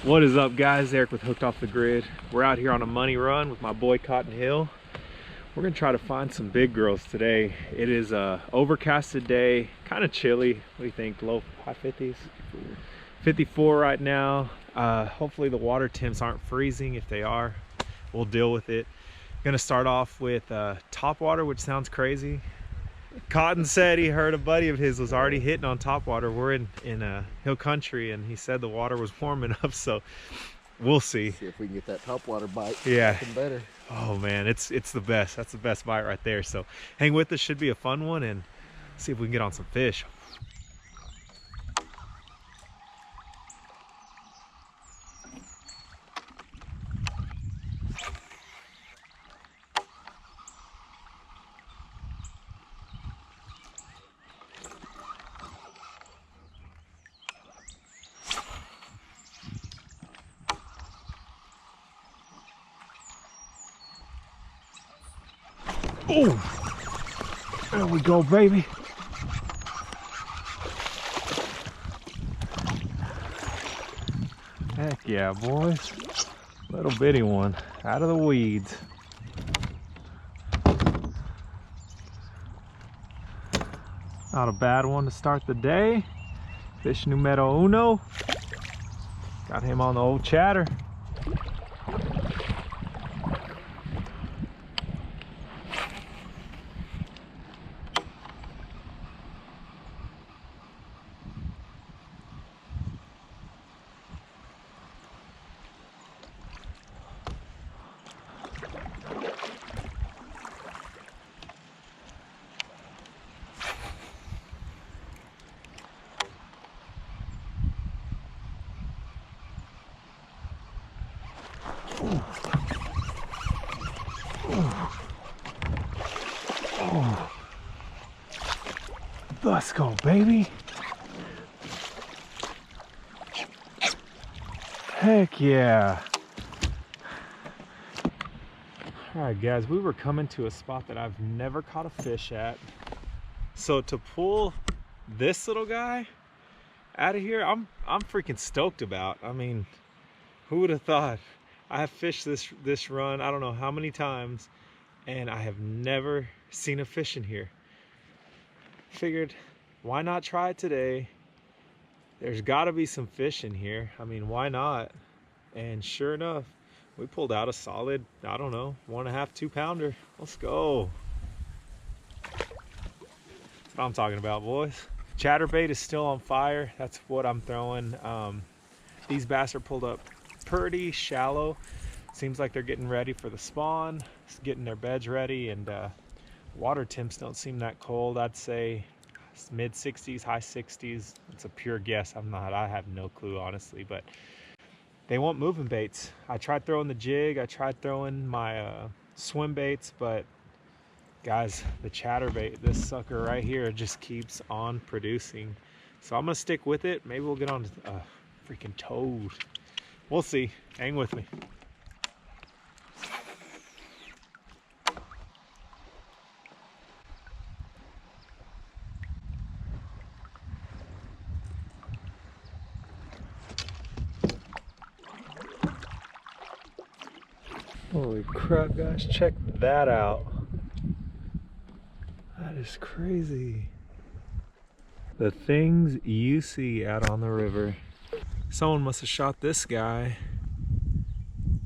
What is up, guys? Eric with Hooked Off the Grid. We're out here on a money run with my boy Cotton Hill. We're gonna try to find some big girls today. It is a overcasted day, kind of chilly. What do you think? Low, high 50s? 54 right now. Hopefully the water temps aren't freezing. If they are, we'll deal with it. Gonna start off with top water, which sounds crazy. Cotton said he heard a buddy of his was already hitting on top water. We're in hill country, and he said the water was warm enough, so we'll see. See if we can get that top water bite. Yeah. Better. Oh man, it's the best. That's the best bite right there. So hang with us, should be a fun one, and see if we can get on some fish. Oh, there we go, baby. Heck yeah, boys. Little bitty one out of the weeds. Not a bad one to start the day. Fish numero uno. Got him on the old chatter. Oh. Let's go, baby. Heck yeah. All right, guys, we were coming to a spot that I've never caught a fish at. So to pull this little guy out of here, I'm freaking stoked about. I mean, who would have thought? I have fished this run I don't know how many times, and I have never seen a fish in here. Figured, why not try it today? There's got to be some fish in here. I mean, why not? And sure enough, we pulled out a solid, I don't know, 1.5, 2 pounder. Let's go. That's what I'm talking about, boys. Chatterbait is still on fire. That's what I'm throwing. These bass are pulled up pretty shallow. Seems like they're getting ready for the spawn, getting their beds ready, and water temps don't seem that cold. I'd say mid 60s, high 60s. It's a pure guess. I have no clue, honestly, but they want moving baits. I tried throwing the jig, I tried throwing my swim baits, but guys, the chatterbait, this sucker right here, just keeps on producing. So I'm gonna stick with it. Maybe we'll get on freaking toad. We'll see. Hang with me. Holy crap, guys, check that out. That is crazy. The things you see out on the river. Someone must have shot this guy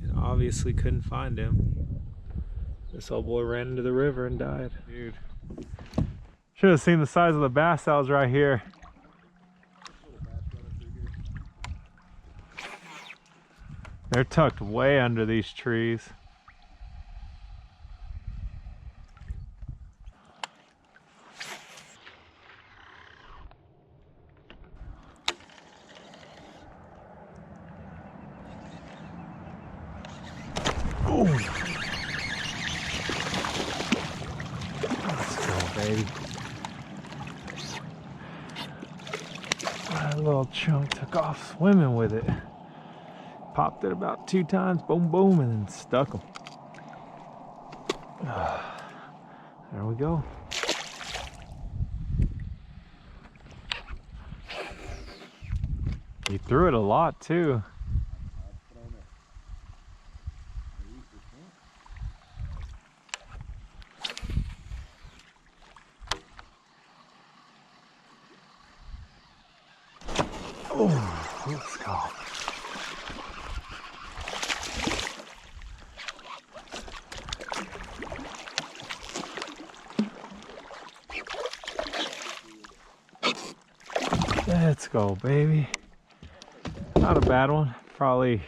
and obviously couldn't find him. This old boy ran into the river and died. Dude, should have seen the size of the bass that was right here. They're tucked way under these trees. Ooh. Let's go, baby. That little chunk took off swimming with it. Popped it about 2 times, boom, boom, and then stuck them. There we go. He threw it a lot too. Oh, let's go. Let's go, baby. Not a bad one. Probably.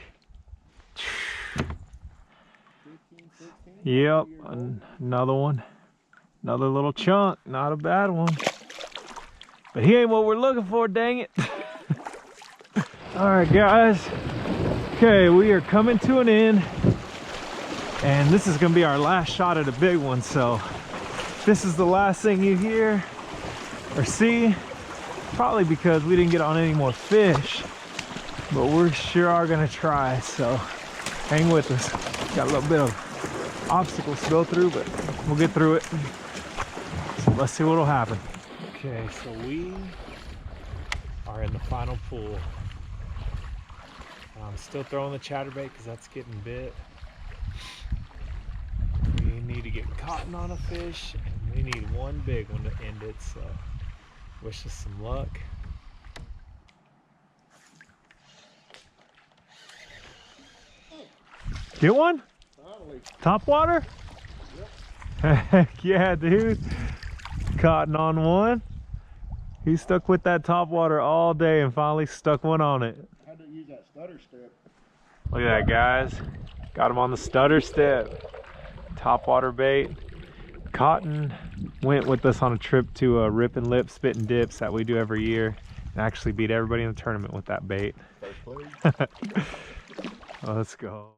Yep, another one. Another little chunk. Not a bad one. But he ain't what we're looking for, dang it. Alright, guys. Okay, we are coming to an end. And this is going to be our last shot at a big one. So, this is the last thing you hear or see. Probably because we didn't get on any more fish, but we sure are gonna try, so hang with us. Got a little bit of obstacles to go through, but we'll get through it. So let's see what'll happen. Okay, so we are in the final pool. I'm still throwing the chatterbait because that's getting bit. We need to get cotton on a fish, and we need one big one to end it, so wish us some luck. Get one? Finally. Top water? Yep. Heck yeah, dude. Cotton on one. He stuck with that top water all day and finally stuck one on it. I had to use that stutter step. Look at that, guys. Got him on the stutter step. Top water bait. Cotton went with us on a trip to a Rip and Lip Spit and Dips that we do every year, and actually beat everybody in the tournament with that bait. First place. Let's go.